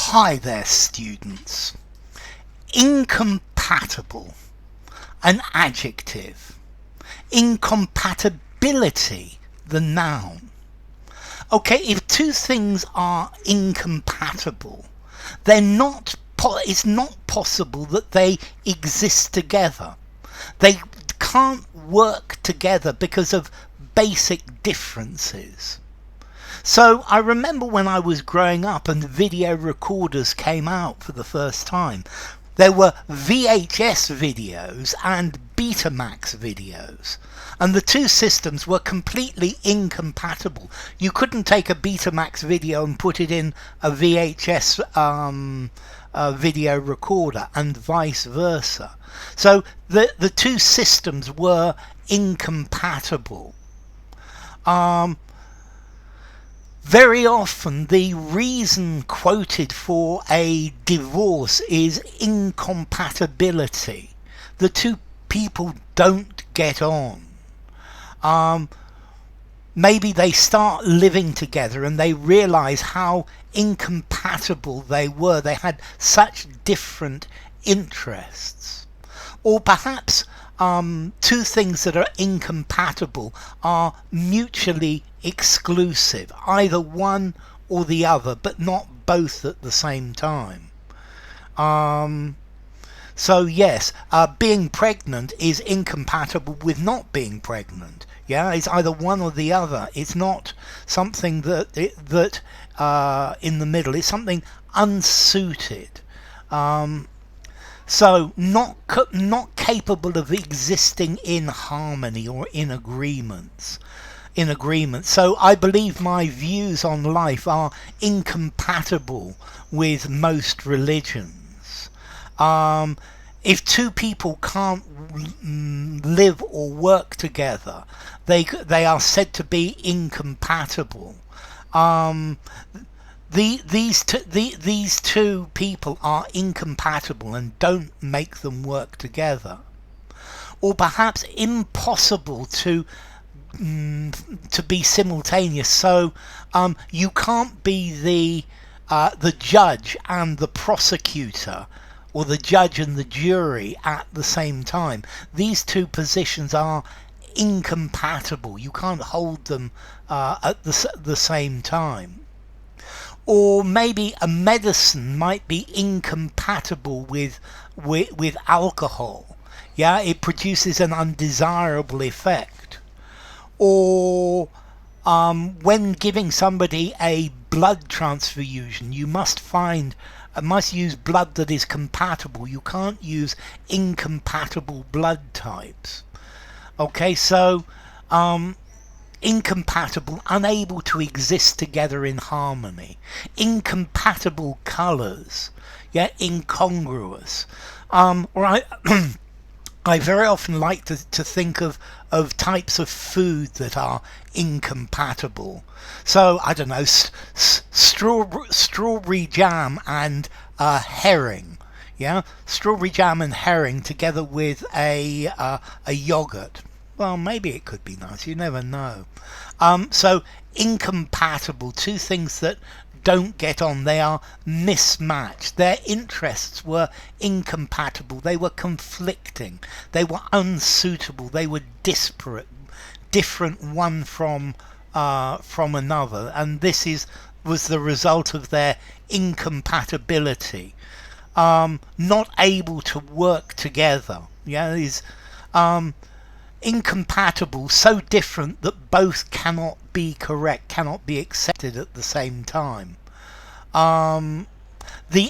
Hi there, students. Incompatible, an adjective. Incompatibility, the noun. Okay, if two things are incompatible, it's not possible that they exist together. They can't work together because of basic differences. So I remember when I was growing up and video recorders came out for the first time. There were VHS videos and Betamax videos, and the two systems were completely incompatible. You couldn't take a Betamax video and put it in a VHS video recorder, and vice versa. So the two systems were incompatible. Very often the reason quoted for a divorce is incompatibility. The two people don't get on. Maybe they start living together and they realize how incompatible they were. They had such different interests. Or perhaps two things that are incompatible are mutually exclusive, either one or the other, but not both at the same time. So yes, being pregnant is incompatible with not being pregnant. Yeah, it's either one or the other. It's not something that in the middle. It's something unsuited. So not capable of existing in harmony or in agreement. So I believe my views on life are incompatible with most religions. If two people can't live or work together, they are said to be incompatible. These two people are incompatible and don't make them work together. Or perhaps impossible to be simultaneous. So you can't be the judge and the prosecutor, or the judge and the jury at the same time. These two positions are incompatible. You can't hold them at the same time. Or maybe a medicine might be incompatible with alcohol. Yeah, it produces an undesirable effect. Or when giving somebody a blood transfusion, you must use blood that is compatible. You can't use incompatible blood types. Okay, so incompatible, unable to exist together in harmony. Incompatible colours, yeah, incongruous. Right. I very often like to think of types of food that are incompatible. So I don't know, strawberry jam and herring. Yeah, strawberry jam and herring together with a yogurt. Well, maybe it could be nice. You never know. So incompatible, two things that don't get on. They are mismatched. Their interests were incompatible. They were conflicting. They were unsuitable. They were disparate, different one from another. And this was the result of their incompatibility. Not able to work together. Yeah, incompatible, so different that both cannot be correct, cannot be accepted at the same time. The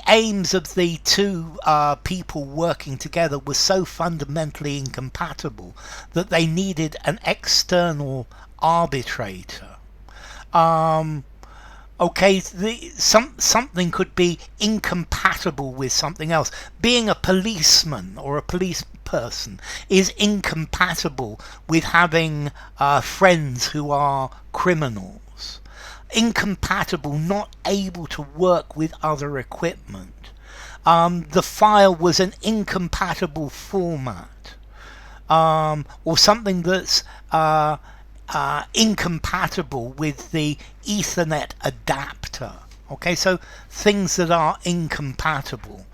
aims of the two people working together were so fundamentally incompatible that they needed an external arbitrator. Okay, something could be incompatible with something else. Being a policeman or a police person is incompatible with having friends who are criminals. Incompatible, not able to work with other equipment. The file was an incompatible format, or something that's incompatible with the Ethernet adapter. Okay, so things that are incompatible.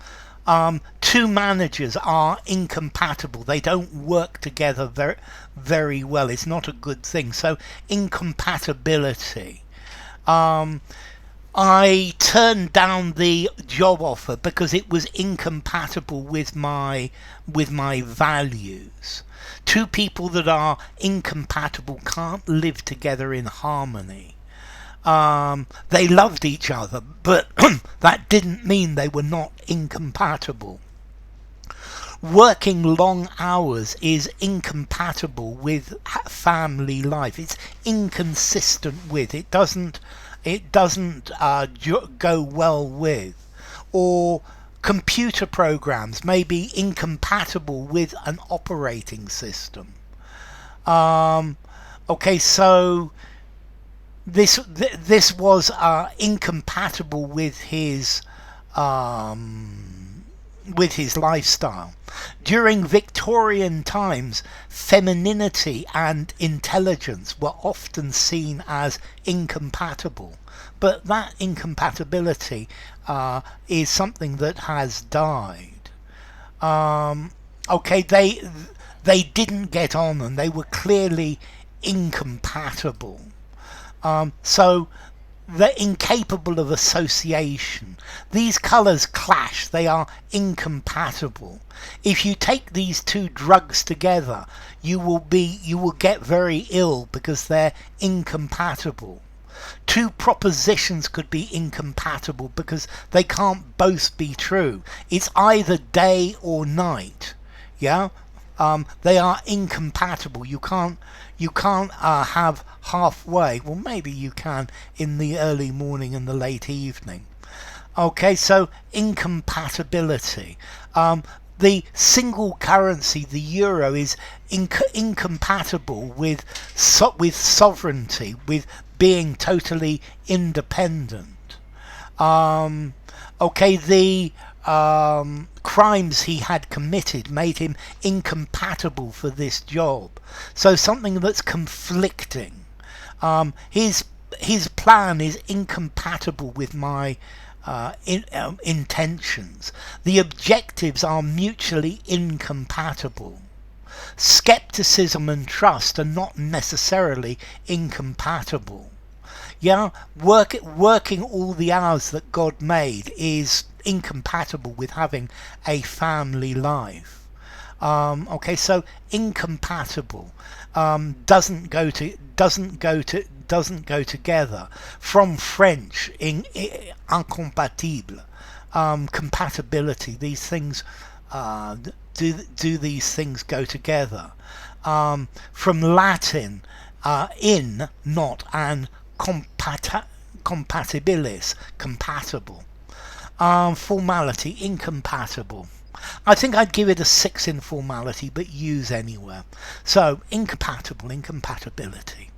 Two managers are incompatible. They don't work together very well. It's not a good thing. So incompatibility. I turned down the job offer because it was incompatible with my values. Two people that are incompatible can't live together in harmony. They loved each other, but that didn't mean they were not incompatible. Working long hours is incompatible with family life. It's inconsistent with. It doesn't go well with. Or computer programs may be incompatible with an operating system. Okay, so this was incompatible with his lifestyle. During Victorian times, femininity and intelligence were often seen as incompatible, but that incompatibility is something that has died. Okay, they didn't get on, and they were clearly incompatible. So they're incapable of association. These colours clash. They are incompatible. If you take these two drugs together, you will get very ill because they're incompatible. Two propositions could be incompatible because they can't both be true. It's either day or night. Yeah? They are incompatible. You can't have halfway. Well, maybe you can in the early morning and the late evening. Okay, so incompatibility. The single currency, the euro, is incompatible with sovereignty, with being totally independent. Okay, the crimes he had committed made him incompatible for this job. So something that's conflicting. His plan is incompatible with my intentions. The objectives are mutually incompatible. Skepticism and trust are not necessarily incompatible. Yeah, working all the hours that God made is incompatible with having a family life. Okay, so incompatible doesn't go together. From French, incompatible, compatibility. These things do these things go together? From Latin, in, not, and compatibilis, compatible. Formality, incompatible. I think I'd give it a 6 in formality, but use anywhere. So incompatible, incompatibility.